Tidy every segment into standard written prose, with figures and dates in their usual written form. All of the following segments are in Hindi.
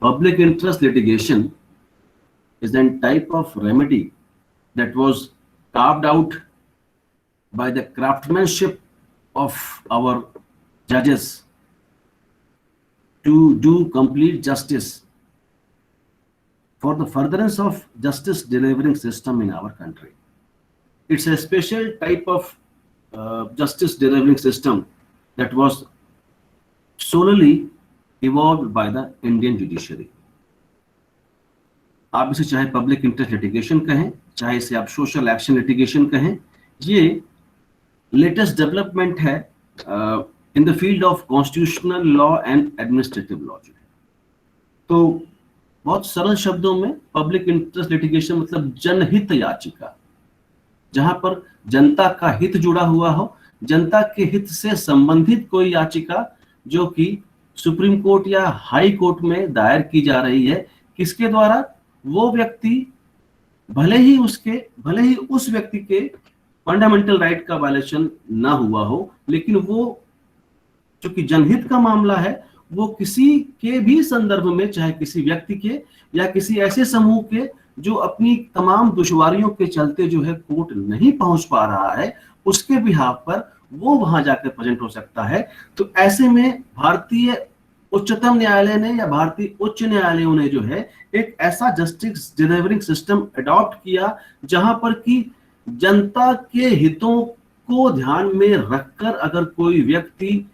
Public interest litigation is a type of remedy that was carved out by the craftsmanship of our judges to do complete justice for the furtherance of justice delivering system in our country. It's a special type of justice delivering system that was solely evolved by the Indian judiciary. आप इसे चाहे पब्लिक इंटरेस्ट लिटिगेशन कहें, चाहे इसे आप सोशल एक्शन लिटिगेशन कहें, ये लेटेस्ट डेवलपमेंट है in the field of constitutional law and administrative law. तो बहुत सरल शब्दों में पब्लिक इंटरेस्ट लिटिगेशन मतलब जनहित याचिका, जहां पर जनता का हित जुड़ा हुआ हो, जनता के हित से संबंधित कोई याचिका जो कि सुप्रीम कोर्ट या हाई कोर्ट में दायर की जा रही है, किसके द्वारा? वो व्यक्ति भले ही उस व्यक्ति के फंडामेंटल राइट का वायलेशन ना हुआ हो, लेकिन वो चूंकि जनहित का मामला है, वो किसी के भी संदर्भ में, चाहे किसी व्यक्ति के या किसी ऐसे समूह के जो अपनी तमाम दुश्वारियों के चलते जो है कोर्ट नहीं पहुंच पा रहा है, उसके बिहाफ पर वो वहां जाकर प्रेजेंट हो सकता है। तो ऐसे में भारतीय उच्चतम न्यायालय ने या भारतीय उच्च न्यायालयों ने जो है एक ऐसा जस्टिस डिलीवरिंग सिस्टम अडॉप्ट किया जहां पर कि जनता के हितों को ध्यान में रखकर अगर कोई व्यक्ति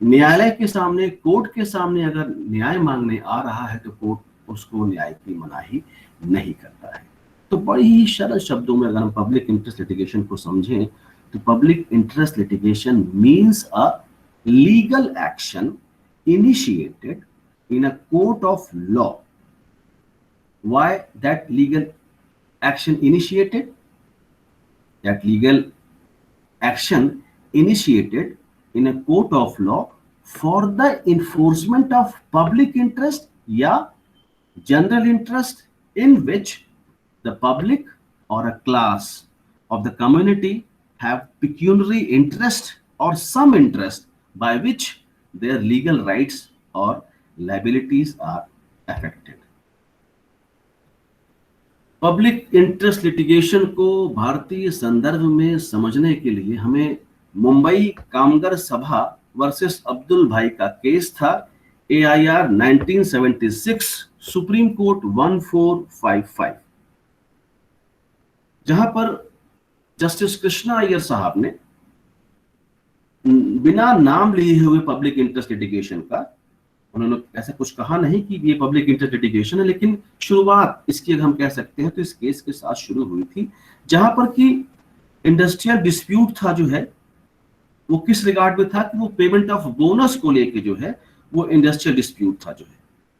न्यायालय के सामने, कोर्ट के सामने अगर न्याय मांगने आ रहा है तो कोर्ट उसको न्याय की मनाही नहीं करता है। तो बड़ी ही सरल शब्दों में अगर हम पब्लिक इंटरेस्ट लिटिगेशन को समझें तो public interest litigation means a legal action initiated in a court of law. Why that legal action initiated? That legal action initiated in a court of law for the enforcement of public interest या general interest in which the public or a class of the community have pecuniary interest or some interest by which their legal rights or liabilities are affected. Public interest litigation को भारतीय संदर्भ में समझने के लिए हमें मुंबई कामगार सभा वर्सेस अब्दुल भाई का केस था, AIR 1976, सुप्रीम कोर्ट 1455, जहां पर जस्टिस कृष्णा अय्यर साहब ने बिना नाम लिए हुए पब्लिक इंटरेस्ट लिटिगेशन का, उन्होंने ऐसा कुछ कहा नहीं कि ये पब्लिक इंटरेस्ट लिटिगेशन है, लेकिन शुरुआत इसकी अगर हम कह सकते हैं तो इस केस के साथ शुरू हुई थी, जहां पर कि इंडस्ट्रियल डिस्प्यूट था जो है वो किस रिगार्ड में था कि वो पेमेंट ऑफ बोनस को लेके जो है वो इंडस्ट्रियल डिस्प्यूट था जो है।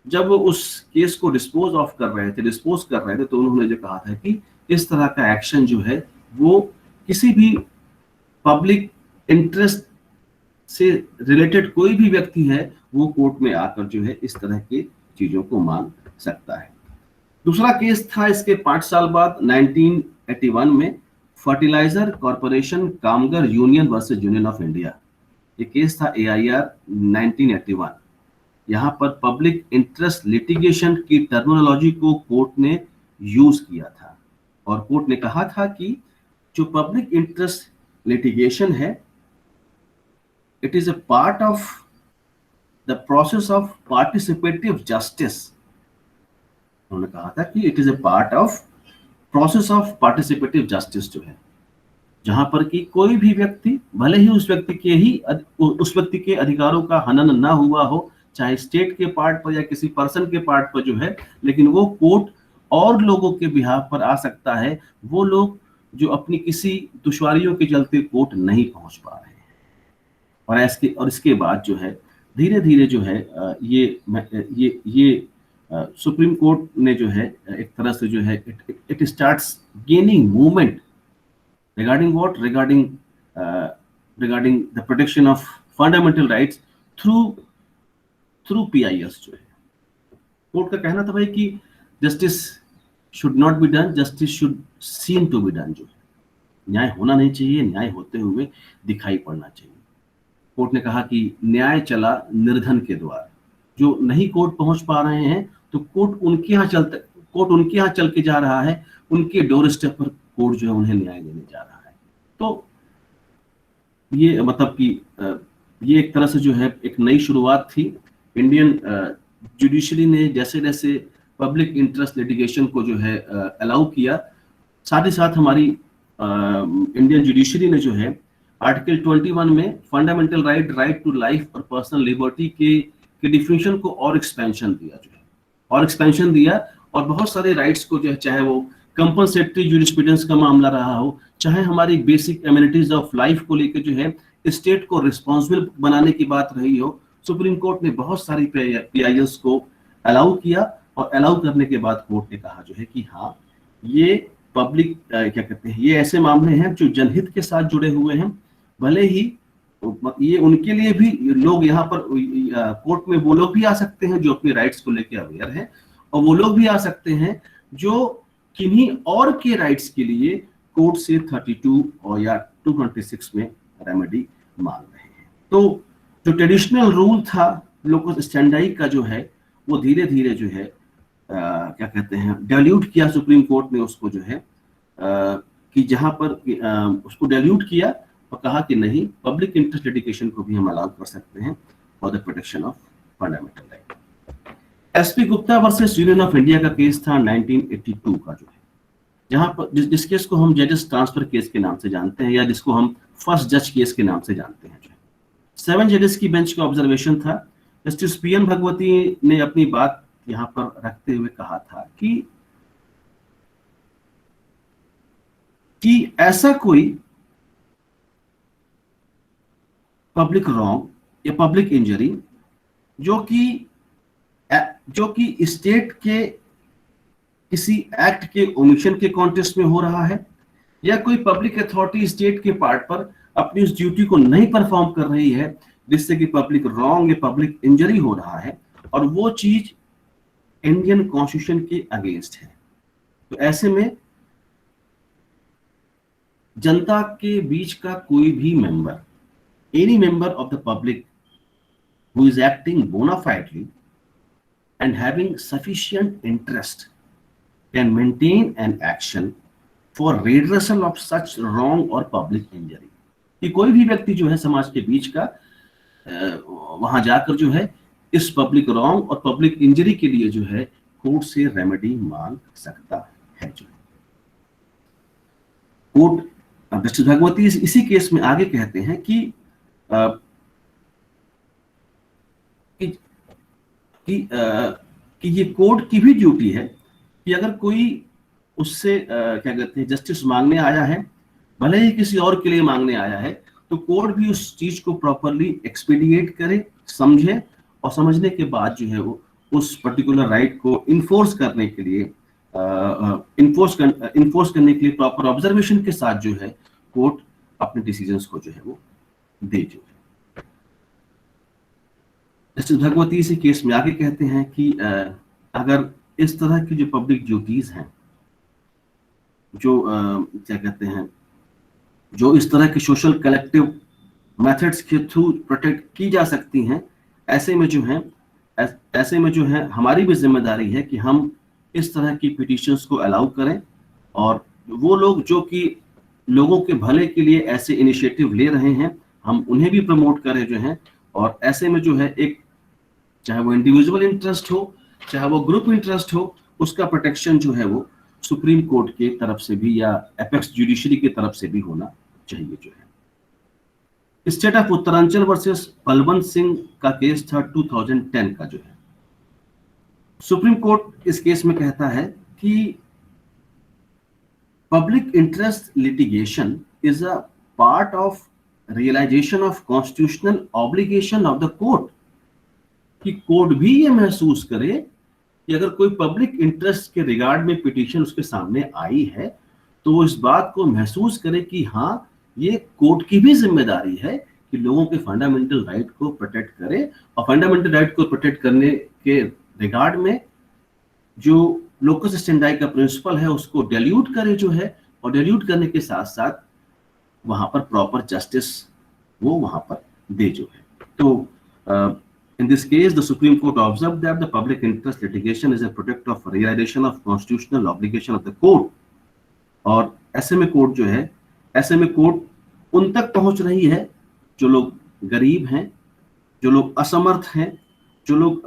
जब वो उस केस को डिस्पोज कर रहे थे तो उन्होंने जो कहा था कि इस तरह का एक्शन जो है वो किसी भी पब्लिक इंटरेस्ट से रिलेटेड कोई भी व्यक्ति है वो कोर्ट में आकर जो है इस तरह की चीजों को मांग सकता है। दूसरा केस था इसके 5 साल बाद 1981 में फर्टिलाइजर कॉर्पोरेशन कामगार union versus union of India. ये केस था AIR 1981। यहाँ पर पब्लिक इंटरेस्ट लिटिगेशन की टर्मिनोलॉजी को कोर्ट ने यूज किया था और कोर्ट ने कहा था कि जो पब्लिक इंटरेस्ट लिटिगेशन है, it is a part of the process of participative justice। उन्होंने कहा था कि it is a part of process of participative justice जो है, जहां पर कि कोई भी व्यक्ति भले ही उस व्यक्ति के अधिकारों का हनन ना हुआ हो, चाहे स्टेट के पार्ट पर या किसी पर्सन के पार्ट पर जो है, लेकिन वो कोर्ट और लोगों के बिहाफ पर आ सकता है, वो लोग जो अपनी किसी दुश्वारियों के चलते कोर्ट नहीं पहुंच पा रहे हैं। और इसके बाद जो है धीरे धीरे जो है ये सुप्रीम कोर्ट ने जो है एक तरह से जो है it starts gaining movement regarding the protection of fundamental rights through PIS जो है। कोर्ट का कहना था भाई कि justice should not be done, justice should seem to be done, जो है न्याय होना नहीं चाहिए, न्याय होते हुए दिखाई पड़ना चाहिए। कोर्ट ने कहा कि न्याय चला निर्धन के द्वार, जो नहीं कोर्ट पहुंच पा रहे हैं, तो कोर्ट उनके यहाँ चल के जा रहा है, उनके डोर स्टेप पर कोर्ट जो है उन्हें न्याय देने जा रहा है। तो ये मतलब कि ये एक तरह से जो है एक नई शुरुआत थी। इंडियन जुडिशरी ने जैसे जैसे पब्लिक इंटरेस्ट लिटिगेशन को जो है अलाउ किया, साथ ही साथ हमारी इंडियन जुडिशरी ने जो है आर्टिकल 21 में फंडामेंटल राइट टू लाइफ और पर्सनल लिबर्टी के डिफिनेशन को और एक्सपेंशन दिया, और बहुत सारे राइट्स को जो है, चाहे वो कंपनसेटरी ज्यूरिस्प्रूडेंस का मामला रहा हो, चाहे हमारी बेसिक एमिनिटीज ऑफ लाइफ को लेकर जो है स्टेट को रिस्पॉन्सिबल बनाने की बात रही हो, सुप्रीम कोर्ट ने बहुत सारी पीआईएल्स को अलाउ किया, और अलाउ करने के बाद कोर्ट ने कहा जो है कि हाँ, ये पब्लिक क्या कहते हैं, ये ऐसे मामले हैं जो जनहित के साथ जुड़े हुए हैं। भले ही ये उनके लिए भी लोग यहाँ पर कोर्ट में वो लोग भी आ सकते हैं जो अपने राइट्स को लेकर अवेयर हैं, और वो लोग भी आ सकते हैं जो किन्हीं और के राइट्स के लिए कोर्ट से 32 और या 226 में रेमेडी मांग रहे हैं। तो जो ट्रेडिशनल रूल था लोकस स्टैंडाई का जो है, वो धीरे धीरे जो है क्या कहते हैं डाइल्यूट किया सुप्रीम कोर्ट ने उसको जो है कि जहां पर उसको डाइल्यूट किया और कहा कि नहीं, पब्लिक इंटरेस्ट लिटिगेशन को भी हम अलाउ कर सकते हैं for the protection of fundamental right. SP Gupta versus union of India का केस था 1982 का जो है, जहां पर जिस केस को हम जजेस ट्रांसफर केस के नाम से जानते हैं, या जिसको हम फर्स्ट जज केस के नाम से जानते हैं। 7 जजेस की बेंच का ऑब्जर्वेशन था। जस्टिस पीएन भगवती ने अपनी बात यहां पर रखते हुए कहा था कि ऐसा कोई पब्लिक रॉन्ग या पब्लिक इंजरी जो कि स्टेट के किसी एक्ट के ओमिशन के कॉन्टेक्स्ट में हो रहा है, या कोई पब्लिक अथॉरिटी स्टेट के पार्ट पर अपनी उस ड्यूटी को नहीं परफॉर्म कर रही है, जिससे कि पब्लिक रॉन्ग या पब्लिक इंजरी हो रहा है, और वो चीज इंडियन कॉन्स्टिट्यूशन के अगेंस्ट है, तो ऐसे में जनता के बीच का कोई भी member, any member of the public who is acting bona fidely and having sufficient interest can maintain an action for redressal of such wrong or public injury। कि कोई भी व्यक्ति जो है समाज के बीच का वहां जाकर जो है इस पब्लिक रॉन्ग और पब्लिक इंजरी के लिए जो है कोर्ट से रेमेडी मांग सकता है। जो कोर्ट जस्टिस भगवती इसी केस में आगे कहते हैं कि ये कोर्ट की भी ड्यूटी है कि अगर कोई उससे क्या कहते हैं जस्टिस मांगने आया है, भले ही किसी और के लिए मांगने आया है, तो कोर्ट भी उस चीज को प्रॉपरली एक्सपीडिएट करे, समझे, और समझने के बाद जो है वो उस पर्टिकुलर राइट को इन्फोर्स करने के लिए इन्फोर्स करने के लिए प्रॉपर ऑब्जर्वेशन के साथ जो है कोर्ट अपने डिसीजंस को जो है वो दे। जो है जस्टिस भगवती इसी केस में आगे कहते हैं कि अगर इस तरह की जो पब्लिक ड्यूटीज हैं, जो क्या कहते हैं, जो इस तरह के सोशल कलेक्टिव मेथड्स के थ्रू प्रोटेक्ट की जा सकती हैं, ऐसे में जो है हमारी भी जिम्मेदारी है कि हम इस तरह की पिटीशंस को अलाउ करें, और वो लोग जो कि लोगों के भले के लिए ऐसे इनिशिएटिव ले रहे हैं, हम उन्हें भी प्रमोट करें जो है। और ऐसे में जो है एक, चाहे वो इंडिविजुअल इंटरेस्ट हो, चाहे वो ग्रुप इंटरेस्ट हो, उसका प्रोटेक्शन जो है वो सुप्रीम कोर्ट की तरफ से भी या एपेक्स जुडिशरी की तरफ से भी होना चाहिए। जो है state of Uttaranchal versus Balwant Singh का केस था 2010 का। जो है सुप्रीम कोर्ट इस केस में कहता है कि public interest litigation is a part of realisation of constitutional obligation of the court, कि कोर्ट भी ये महसूस करे कि अगर कोई पब्लिक इंटरेस्ट के रिगार्ड में पिटीशन उसके सामने आई है, तो वो इस बात को महसूस करे कि हाँ, ये कोर्ट की भी जिम्मेदारी है कि लोगों के फंडामेंटल राइट को प्रोटेक्ट करे, और फंडामेंटल राइट को प्रोटेक्ट करने के रिगार्ड में जो लोकस स्टैंडाई का प्रिंसिपल है उसको डाइल्यूट करे जो है, और डाइल्यूट करने के साथ साथ वहां पर प्रॉपर जस्टिस वो वहां पर दे जो है। तो In this case, the Supreme Court observed that the public interest litigation is a product of realization of constitutional obligation of the court. और ऐसे में कोर्ट जो है, ऐसे में कोर्ट उन तक पहुंच रही है जो लोग गरीब हैं, जो लोग असमर्थ हैं, जो लोग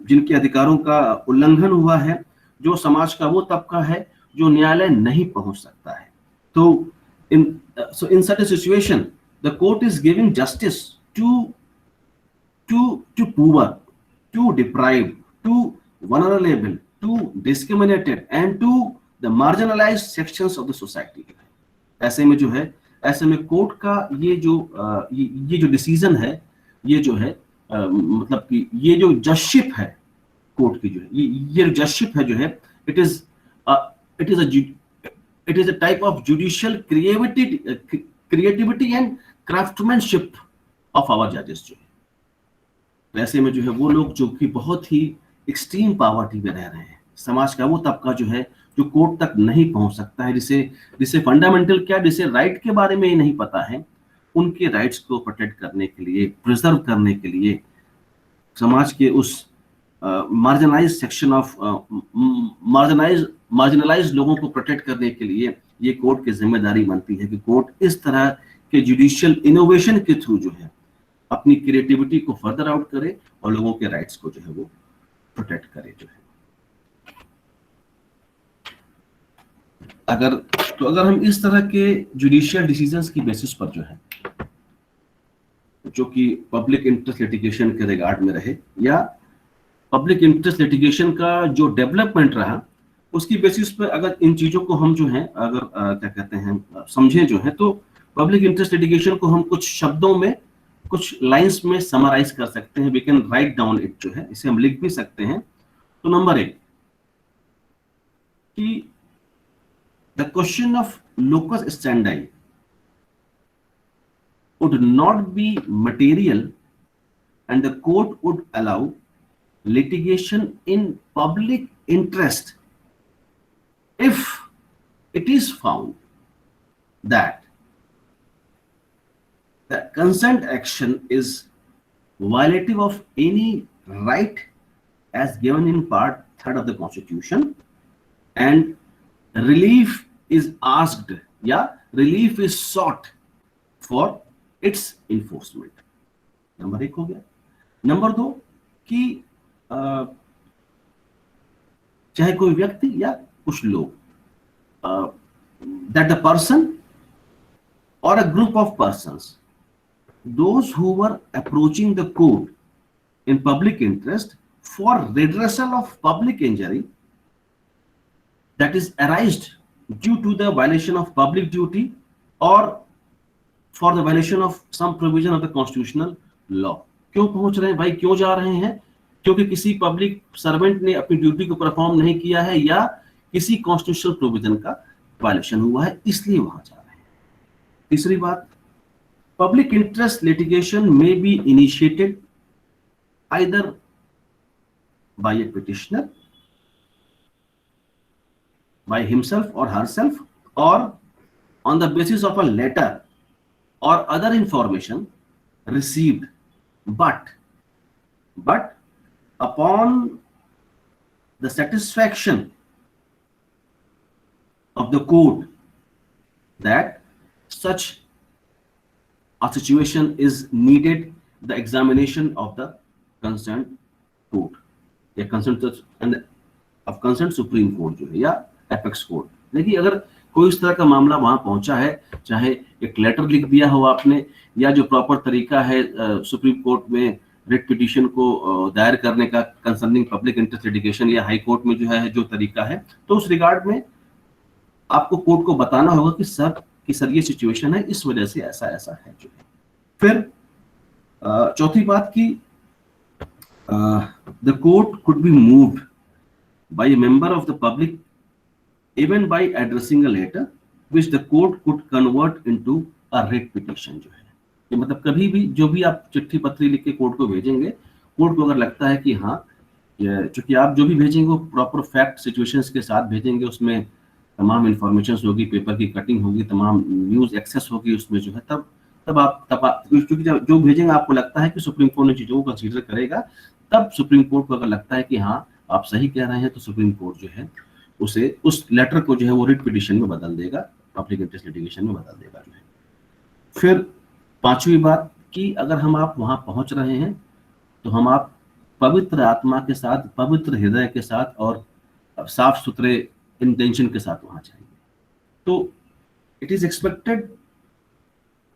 जिनके अधिकारों का उल्लंघन हुआ है, जो समाज का वो तबका है जो न्यायालय नहीं पहुंच सकता है. तो in such a situation, the court is giving justice to poor, to deprived, to vulnerable, to discriminated and to the marginalized sections of the society. ऐसे में जो है, ऐसे में कोर्ट का ये जो डिसीजन है, ये जो है मतलब कि ये जो जजशिप है कोर्ट की जो है, ये जो जजशिप है जो है, it is a type of judicial creativity and craftsmanship of our judges जो है. ऐसे में जो है वो लोग जो कि बहुत ही एक्सट्रीम पॉवर्टी में रह रहे हैं, समाज का वो तबका जो है जो कोर्ट तक नहीं पहुंच सकता है, जिसे फंडामेंटल क्या, जिसे राइट के बारे में ही नहीं पता है, उनके राइट्स को प्रोटेक्ट करने के लिए, प्रिजर्व करने के लिए, समाज के उस मार्जिनलाइज सेक्शन ऑफ मार्जिनलाइज लोगों को प्रोटेक्ट करने के लिए ये कोर्ट की जिम्मेदारी बनती है कि कोर्ट इस तरह के जुडिशियल इनोवेशन के थ्रू जो है अपनी क्रिएटिविटी को फर्दर आउट करे और लोगों के राइट्स को जो है वो प्रोटेक्ट करे जो है. अगर हम इस तरह के जुडिशियल डिसीजंस की बेसिस पर जो है, जो कि पब्लिक इंटरेस्ट लिटिगेशन के रिगार्ड में रहे या पब्लिक इंटरेस्ट लिटिगेशन का जो डेवलपमेंट रहा, उसकी बेसिस पर अगर इन चीजों को हम जो है अगर क्या कहते हैं समझें जो है, तो पब्लिक इंटरेस्ट लिटिगेशन को हम कुछ शब्दों में, कुछ लाइंस में समराइज कर सकते हैं. We can write down it जो है, इसे हम लिख भी सकते हैं. तो नंबर 1 कि the question of locus standi would not be material and the court would allow litigation in public interest if it is found that the consent action is violative of any right as given in part 3rd of the Constitution and relief is asked या relief is sought for its enforcement. Number 1 हो गया. नंबर 2 कि चाहे कोई व्यक्ति या कुछ लोग, that the person or a group of persons, those who were approaching the court in public interest for redressal of public injury that is arised due to the violation of public duty or for the violation of some provision of the constitutional law. क्यों पहुंच रहे हैं भाई, क्यों जा रहे हैं? क्योंकि किसी पब्लिक सर्वेंट ने अपनी ड्यूटी को परफॉर्म नहीं किया है या किसी कॉन्स्टिट्यूशनल प्रोविजन का वायलेशन हुआ है, इसलिए वहां जा रहे हैं. तीसरी बात, पब्लिक इंटरेस्ट लिटिगेशन में be initiated either by a petitioner, by himself or herself, or on the basis of a letter or other information received, but upon the satisfaction of the court that such a situation is needed, the examination of the concerned court या कंसर्न सुप्रीम कोर्ट जो है या एपेक्स कोर्ट. देखिए, अगर कोई इस तरह का मामला वहां पहुंचा है, चाहे एक लेटर लिख दिया हो आपने या जो प्रॉपर तरीका है सुप्रीम कोर्ट में रिट पिटीशन को दायर करने का कंसर्निंग पब्लिक इंटरेस्ट लिटिगेशन या हाई कोर्ट में जो है जो तरीका है, तो उस रिगार्ड में आपको कोर्ट को बताना होगा कि सर ये सिचुएशन है, इस वजह से ऐसा ऐसा है जो है. फिर चौथी बात की the court could be moved by a member of the public even by addressing a letter which the court could convert into a writ petition जो है. कि मतलब कभी भी जो भी आप चिट्ठी पत्री लिख के कोर्ट को भेजेंगे, कोर्ट को अगर लगता है कि हाँ, चूंकि आप जो भी भेजेंगे वो प्रॉपर फैक्ट सिचुएशंस के साथ भेजेंगे, उसमें तमाम इंफॉर्मेशन होगी, पेपर की कटिंग होगी, तमाम न्यूज एक्सेस होगी उसमें जो है, तब क्योंकि जो भेजेंगे आपको लगता है कि सुप्रीम कोर्ट ने चीजों को कंसीडर करेगा, तब सुप्रीम कोर्ट को अगर लगता है कि हाँ आप सही कह रहे हैं, तो सुप्रीम कोर्ट जो है उसे उस लेटर को जो है वो रिट पिटिशन में बदल देगा, पब्लिक इंटरेस्ट लिटिगेशन में बदल देगा जो है। फिर पांचवी बात कि अगर हम आप वहां पहुंच रहे हैं तो हम आप पवित्र आत्मा के साथ, पवित्र हृदय के साथ और साफ सुथरे इंटेंशन के साथ वहां जाएंगे। तो it is expected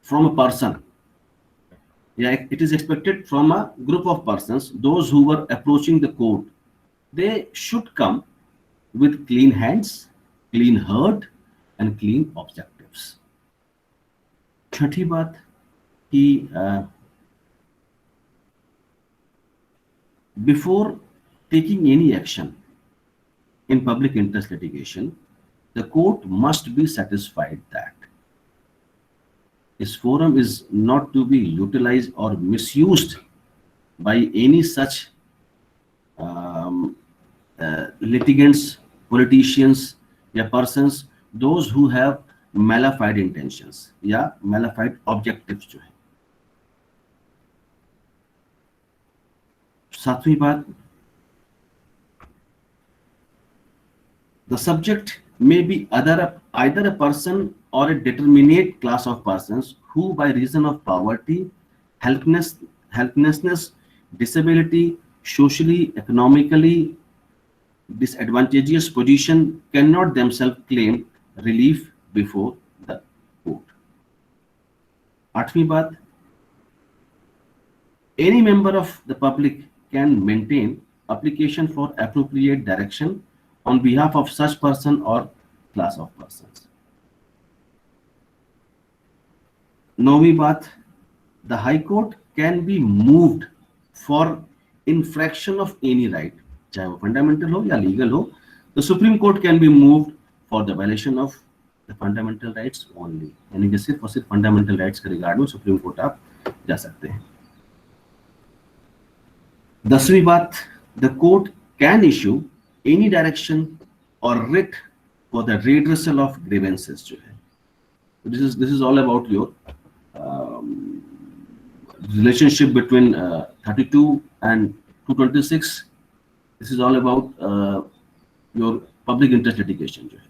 from a person, या it is expected from a group of persons, those who were approaching the court, they should come with clean hands, clean heart and clean objectives. छठी बात कि before taking any action in public interest litigation, the court must be satisfied that this forum is not to be utilized or misused by any such litigants, politicians या persons those who have malified intentions या malified objectives जो है। सातवीं बात, the subject may be either a person or a determinate class of persons who by reason of poverty, helplessness, disability, socially, economically disadvantageous position cannot themselves claim relief before the court. आठवीं बात, any member of the public can maintain application for appropriate direction on behalf of such person or class of persons. नौवीं बात, the high court can be moved for infraction of any right, चाहे वो फंडामेंटल हो या लीगल हो, तो supreme court can be moved for the violation of the fundamental rights only, यानी कि सिर्फ और सिर्फ फंडामेंटल राइट्स के रिगार्ड में सुप्रीम कोर्ट आप जा सकते हैं। दसवीं बात, the court can issue any direction और writ for the redressal of grievances जो है। This is all about your relationship between 32 and 226. This is all about your public interest litigation जो है।